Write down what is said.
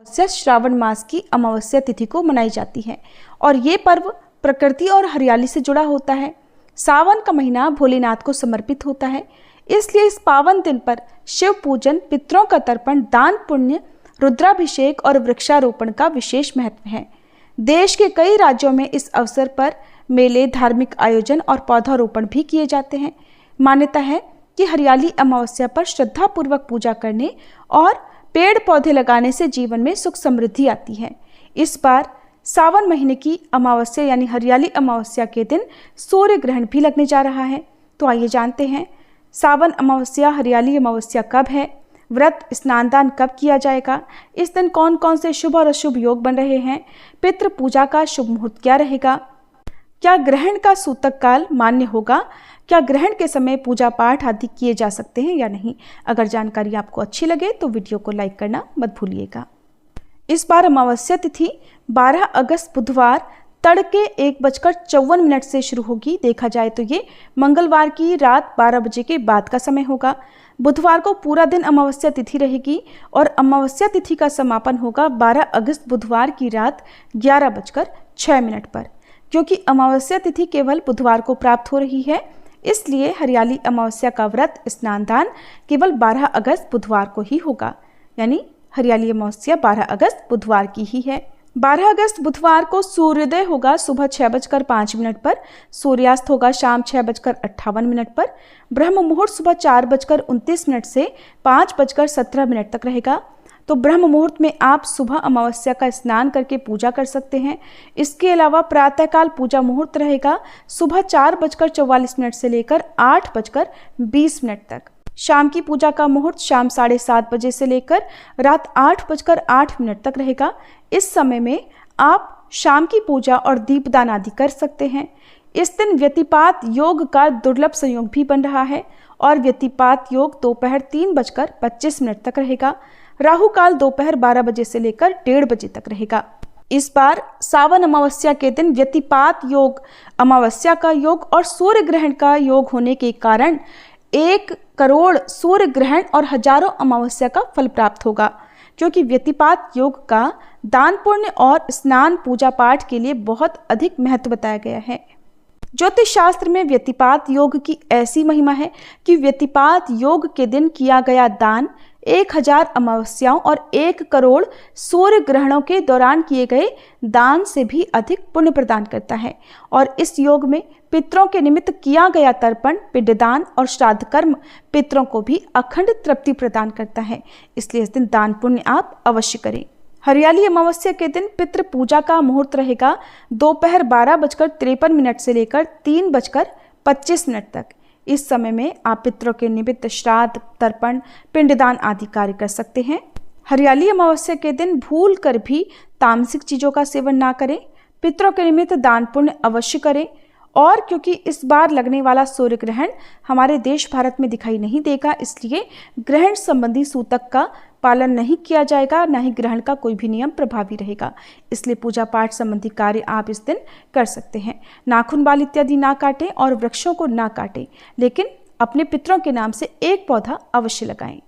अमावस्या श्रावण मास की अमावस्या तिथि को मनाई जाती है और ये पर्व प्रकृति और हरियाली से जुड़ा होता है। सावन का महीना भोलेनाथ को समर्पित होता है, इसलिए इस पावन दिन पर शिव पूजन, पितरों का तर्पण, दान पुण्य, रुद्राभिषेक और वृक्षारोपण का विशेष महत्व है। देश के कई राज्यों में इस अवसर पर मेले, धार्मिक आयोजन और पौधारोपण भी किए जाते हैं। मान्यता है कि हरियाली अमावस्या पर श्रद्धापूर्वक पूजा करने और पेड़ पौधे लगाने से जीवन में सुख समृद्धि आती है। इस बार सावन महीने की अमावस्या यानी हरियाली अमावस्या के दिन सूर्य ग्रहण भी लगने जा रहा है। तो आइए जानते हैं सावन अमावस्या, हरियाली अमावस्या कब है, व्रत स्नान दान कब किया जाएगा, इस दिन कौन कौन से शुभ और अशुभ योग बन रहे हैं, पितृ पूजा का शुभ मुहूर्त क्या रहेगा, क्या ग्रहण का सूतक काल मान्य होगा, क्या ग्रहण के समय पूजा पाठ आदि किए जा सकते हैं या नहीं। अगर जानकारी आपको अच्छी लगे तो वीडियो को लाइक करना मत भूलिएगा। इस बार अमावस्या तिथि 12 अगस्त बुधवार तड़के 1:54 से शुरू होगी। देखा जाए तो ये मंगलवार की रात 12 बजे के बाद का समय होगा। बुधवार को पूरा दिन अमावस्या तिथि रहेगी और अमावस्या तिथि का समापन होगा 12 अगस्त बुधवार की रात 11:06 पर। क्योंकि अमावस्या तिथि केवल बुधवार को प्राप्त हो रही है, इसलिए हरियाली अमावस्या का व्रत स्नान दान केवल 12 अगस्त बुधवार को ही होगा। यानी हरियाली अमावस्या 12 अगस्त बुधवार की ही है। 12 अगस्त बुधवार को सूर्योदय होगा सुबह 6:05 पर, सूर्यास्त होगा शाम 6:58 पर, ब्रह्म मुहूर्त सुबह 4:29 से 5:17 तक रहेगा। तो ब्रह्म मुहूर्त में आप सुबह अमावस्या का स्नान करके पूजा कर सकते हैं। इसके अलावा प्रातःकाल पूजा मुहूर्त रहेगा सुबह 4:44 से लेकर 8:20 तक। शाम की पूजा का मुहूर्त शाम 7:30 बजे से लेकर रात 8:08 तक रहेगा। इस समय में आप शाम की पूजा और दीपदान आदि कर सकते हैं। इस दिन व्यतिपात योग का दुर्लभ संयोग भी बन रहा है और व्यतिपात योग दोपहर 3:25 तक रहेगा। राहु काल दोपहर 12 बजे से लेकर 1:30 बजे तक रहेगा। इस बार सावन अमावस्या के दिन व्यतिपात योग, अमावस्या का योग और सूर्य ग्रहण का योग होने के कारण 1 करोड़ सूर्य ग्रहण और हजारों अमावस्या का फल प्राप्त होगा। क्योंकि व्यतिपात योग का दान पुण्य और स्नान पूजा पाठ के लिए बहुत अधिक महत्व बताया गया है। ज्योतिष शास्त्र में व्यतिपात योग की ऐसी महिमा है कि व्यतिपात योग के दिन किया गया दान 1000 अमावस्याओं और 1 करोड़ सूर्य ग्रहणों के दौरान किए गए दान से भी अधिक पुण्य प्रदान करता है। और इस योग में पितरों के निमित्त किया गया तर्पण, पिंडदान और श्राद्ध कर्म पितरों को भी अखंड तृप्ति प्रदान करता है। इसलिए इस दिन दान पुण्य आप अवश्य करें। हरियाली अमावस्या के दिन पितृ पूजा का मुहूर्त रहेगा दोपहर 12:53 से लेकर 3:25 तक। इस समय में आप पितरों के निमित्त श्राद्ध, तर्पण, पिंडदान आदि कार्य कर सकते हैं। हरियाली अमावस्या के दिन भूल कर भी तामसिक चीज़ों का सेवन ना करें। पितरों के निमित्त दान पुण्य अवश्य करें। और क्योंकि इस बार लगने वाला सूर्य ग्रहण हमारे देश भारत में दिखाई नहीं देगा, इसलिए ग्रहण संबंधी सूतक का पालन नहीं किया जाएगा, ना ही ग्रहण का कोई भी नियम प्रभावी रहेगा। इसलिए पूजा पाठ संबंधी कार्य आप इस दिन कर सकते हैं। नाखून, बाल इत्यादि ना काटें और वृक्षों को ना काटें, लेकिन अपने पितरों के नाम से एक पौधा अवश्य लगाएं।